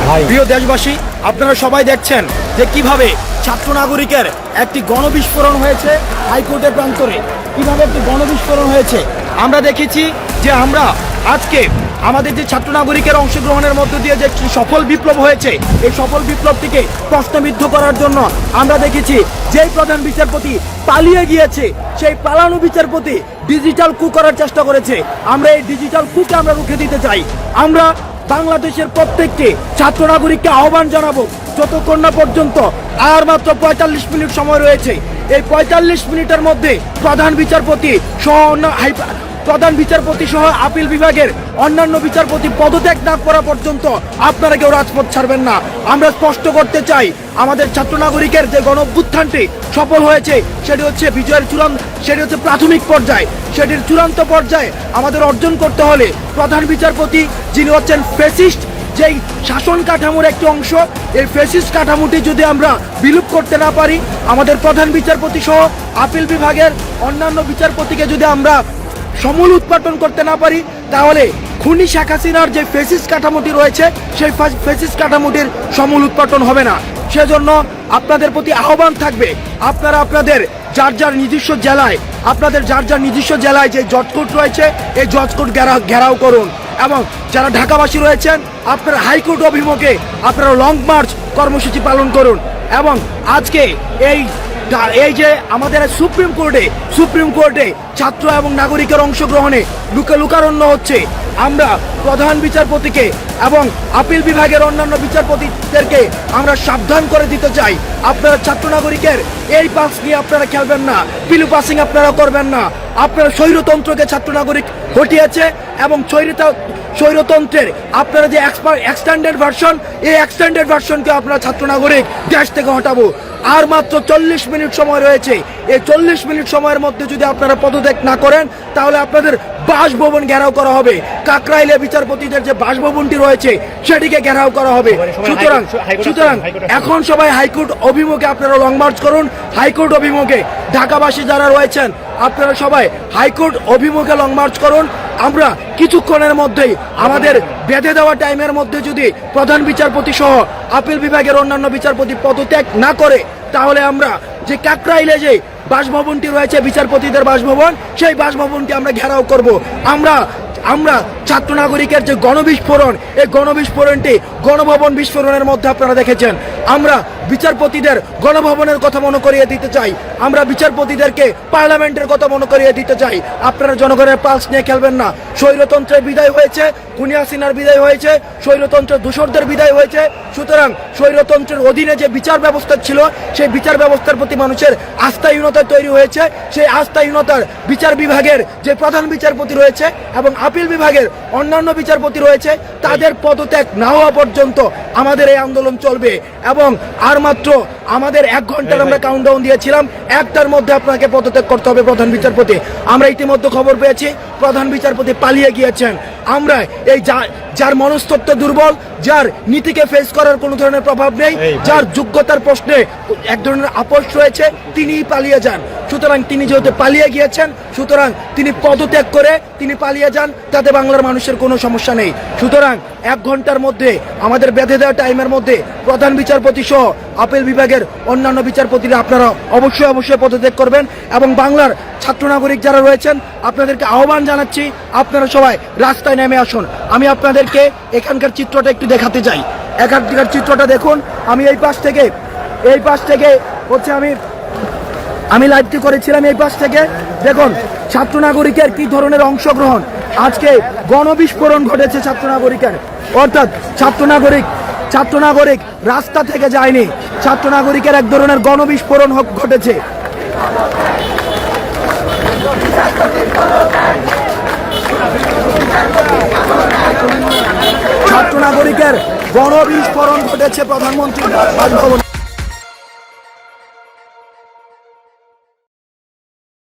প্রিয় দেশবাসী, আপনারা সবাই দেখছেন যে কিভাবে ছাত্র নাগরিকের একটি গণবিস্ফোরণ হয়েছে হাইকোর্টের প্রান্তরে। কিভাবে একটি গণবিস্ফোরণ হয়েছে আমরা দেখেছি যে আমরা আজকে আমাদের যে ছাত্র নাগরিকের অংশগ্রহণের মধ্য দিয়ে যে সফল বিপ্লব হয়েছে, এই সফল বিপ্লবটিকে প্রশ্নবিদ্ধ করার জন্য আমরা দেখেছি যেই প্রধান বিচারপতি পালিয়ে গিয়েছে, সেই পালানো বিচারপতি ডিজিটাল কু করার চেষ্টা করেছে। আমরা এই ডিজিটাল কুকে আমরা রুখে দিতে চাই। আমরা বাংলাদেশের প্রত্যেকটি ছাত্র নাগরিককে আহ্বান জানাবো, যতক্ষণ না পর্যন্ত আর মাত্র ৪৫ মিনিট সময় রয়েছে, এই ৪৫ মিনিটের মধ্যে প্রধান বিচারপতি সহ আপিল বিভাগের অন্যান্য বিচারপতি পদত্যাগ না করা পর্যন্ত আপনারা কেউ রাজপথ ছাড়বেন না। আমরা স্পষ্ট করতে চাই, আমাদের ছাত্র নাগরিকের যে গণ অভ্যুত্থানটি সফল হয়েছে সেটি হচ্ছে সেটি হচ্ছে প্রাথমিক পর্যায়ে। সেটির চূড়ান্ত পর্যায়ে আমাদের অর্জন করতে হলে প্রধান বিচারপতি যিনি হচ্ছেন ফ্যাসিস্ট যেই শাসন কাঠামোর একটি অংশ, এই ফ্যাসিস্ট কাঠামোটি যদি আমরা বিলুপ করতে না পারি, আমাদের প্রধান বিচারপতি সহ আপিল বিভাগের অন্যান্য বিচারপতিকে যদি আমরা সমূল উৎপাদন করতে না পারি, তাহলে খুনি শেখ হাসিনার যে ফ্যাসিস্ট কাঠামোটি রয়েছে সেই ফ্যাসিস্ট কাঠামোটির সমূল উৎপাদন হবে না। সেজন্য আপনাদের প্রতি আহ্বান থাকবে, আপনারা আপনাদের যার যার নিজস্ব জেলায় যে জজ কোর্ট রয়েছে এই জজ কোর্ট ঘেরাও করুন, এবং যারা ঢাকাবাসী রয়েছেন আপনারা হাইকোর্ট অভিমুখে আপনারা লং মার্চ কর্মসূচি পালন করুন। এবং আজকে এই যে আমাদের সুপ্রিম কোর্টে ছাত্র এবং নাগরিকের অংশগ্রহণে লুকারণ্য হচ্ছে, আমরা প্রধান বিচারপতিকে এবং আপিল বিভাগের অন্যান্য বিচারপতিদেরকে আমরা সাবধান করে দিতে চাই, আপনারা ছাত্র নাগরিকের এই পাস নিয়ে আপনারা খেলবেন না, পিলু পাসিং আপনারা করবেন না। আপনারা স্বৈরতন্ত্রকে ছাত্র নাগরিক হটিয়েছে এবং স্বৈরতন্ত্রের আপনারা যে এক্সটেন্ডেড ভার্সন, এই এক্সটেন্ডেড ভার্সনকে আপনারা ছাত্র নাগরিক দেশ থেকে হটাবো। আর মাত্র ৪০ মিনিট সময় রয়েছে, এই ৪০ মিনিট সময়ের মধ্যে যদি আপনারা পদত্যাগ না করেন তাহলে আপনাদের বাসভবন ঘেরাও করা হবে। কাকরাইলে বিচারপতিদের যে বাসভবনটি রয়েছে সেটিকে ঘেরাও করা হবে। সুতরাং এখন সবাই হাইকোর্ট অভিমুখে আপনারা লং মার্চ করুন। হাইকোর্ট অভিমুখে ঢাকাবাসী যারা রয়েছেন আপনারা সবাই হাইকোর্ট অভিমুখে লং মার্চ করুন। আমরা কিছুক্ষণের মধ্যেই আমাদের বেঁধে দেওয়া টাইমের মধ্যে যদি প্রধান বিচারপতি সহ আপিল বিভাগের অন্যান্য বিচারপতি পদত্যাগ না করে, তাহলে আমরা যে কাকরাইলে যে বাসভবনটি রয়েছে বিচারপতিদের বাসভবন, সেই বাসভবনটি আমরা ঘেরাও করব। আমরা ছাত্র নাগরিকের যে গণবিস্ফোরণ, এই গণবিস্ফোরণটি গণভবন বিস্ফোরণের মধ্যে আপনারা দেখেছেন। আমরা বিচারপতিদের গণভবনের কথা মনে করিয়ে দিতে চাই, আমরা বিচারপতিদেরকে পার্লামেন্টের কথা মনে করিয়ে দিতে চাই। আপনারা জনগণের পালস নিয়ে খেলবেন না। স্বৈরতন্ত্রের বিদায় হয়েছে, খুনি হাসিনার বিদায় হয়েছে, স্বৈরতন্ত্রের দূষরদের বিদায় হয়েছে। সুতরাং স্বৈরতন্ত্রের অধীনে যে বিচার ব্যবস্থা ছিল সেই বিচার ব্যবস্থার প্রতি মানুষের আস্থাহীনতা তৈরি হয়েছে। সেই আস্থাহীনতার বিচার বিভাগের যে প্রধান বিচারপতি রয়েছে এবং আপিল বিভাগের অন্যান্য বিচারপতি রয়েছে তাদের পদত্যাগ না হওয়া পর্যন্ত আমাদের এই আন্দোলন চলবে। এবং আর মাত্র আমাদের 1 ঘন্টার আমরা কাউন্টডাউন দিয়েছিলাম, 1টার মধ্যে আপনাকে পদত্যাগ করতে হবে প্রধান বিচারপতি। আমরা ইতিমধ্যে খবর পেয়েছি প্রধান বিচারপতি পালিয়ে গিয়েছেন। আমরা এই যার মনস্তত্ত্ব দুর্বল, যার নীতিকে ফেস করার কোনো ধরনের প্রভাব নেই, যার যোগ্যতার প্রশ্নে এক ধরনের আপোষ রয়েছে, তিনিই পালিয়ে যান। সুতরাং তিনি যেহেতু পালিয়ে গিয়েছেন, সুতরাং তিনি পদত্যাগ করে তিনি পালিয়ে যান, তাতে বাংলার মানুষের কোনো সমস্যা নেই। সুতরাং 1 ঘন্টার মধ্যে আমাদের বেঁধে দেওয়া টাইমের মধ্যে প্রধান বিচারপতি সহ আপিল বিভাগের অন্যান্য বিচারপতিরা আপনারা অবশ্যই পদত্যাগ করবেন। এবং বাংলার ছাত্র নাগরিক যারা রয়েছেন আপনাদেরকে আহ্বান জানাচ্ছি, আপনারা সবাই রাস্তায় নেমে আসুন। আমি আপনাদেরকে এখানকার চিত্রটা একটু দেখাতে চাই। এখানকার চিত্রটা দেখুন। আমি এই পাশ থেকে হচ্ছে আমি লাইভটি করেছিলাম। এই পাশ থেকে দেখুন ছাত্র নাগরিকের কি ধরনের অংশগ্রহণ। আজকে গণবিস্ফোরণ ঘটেছে ছাত্র নাগরিকের, অর্থাৎ ছাত্র নাগরিক রাস্তা থেকে যায়নি, ছাত্র নাগরিকের এক ধরনের গণবিস্ফোরণ ঘটেছে। ছাত্র নাগরিকের গণবিস্ফোরণ ঘটেছে প্রধানমন্ত্রীর বাসভবন।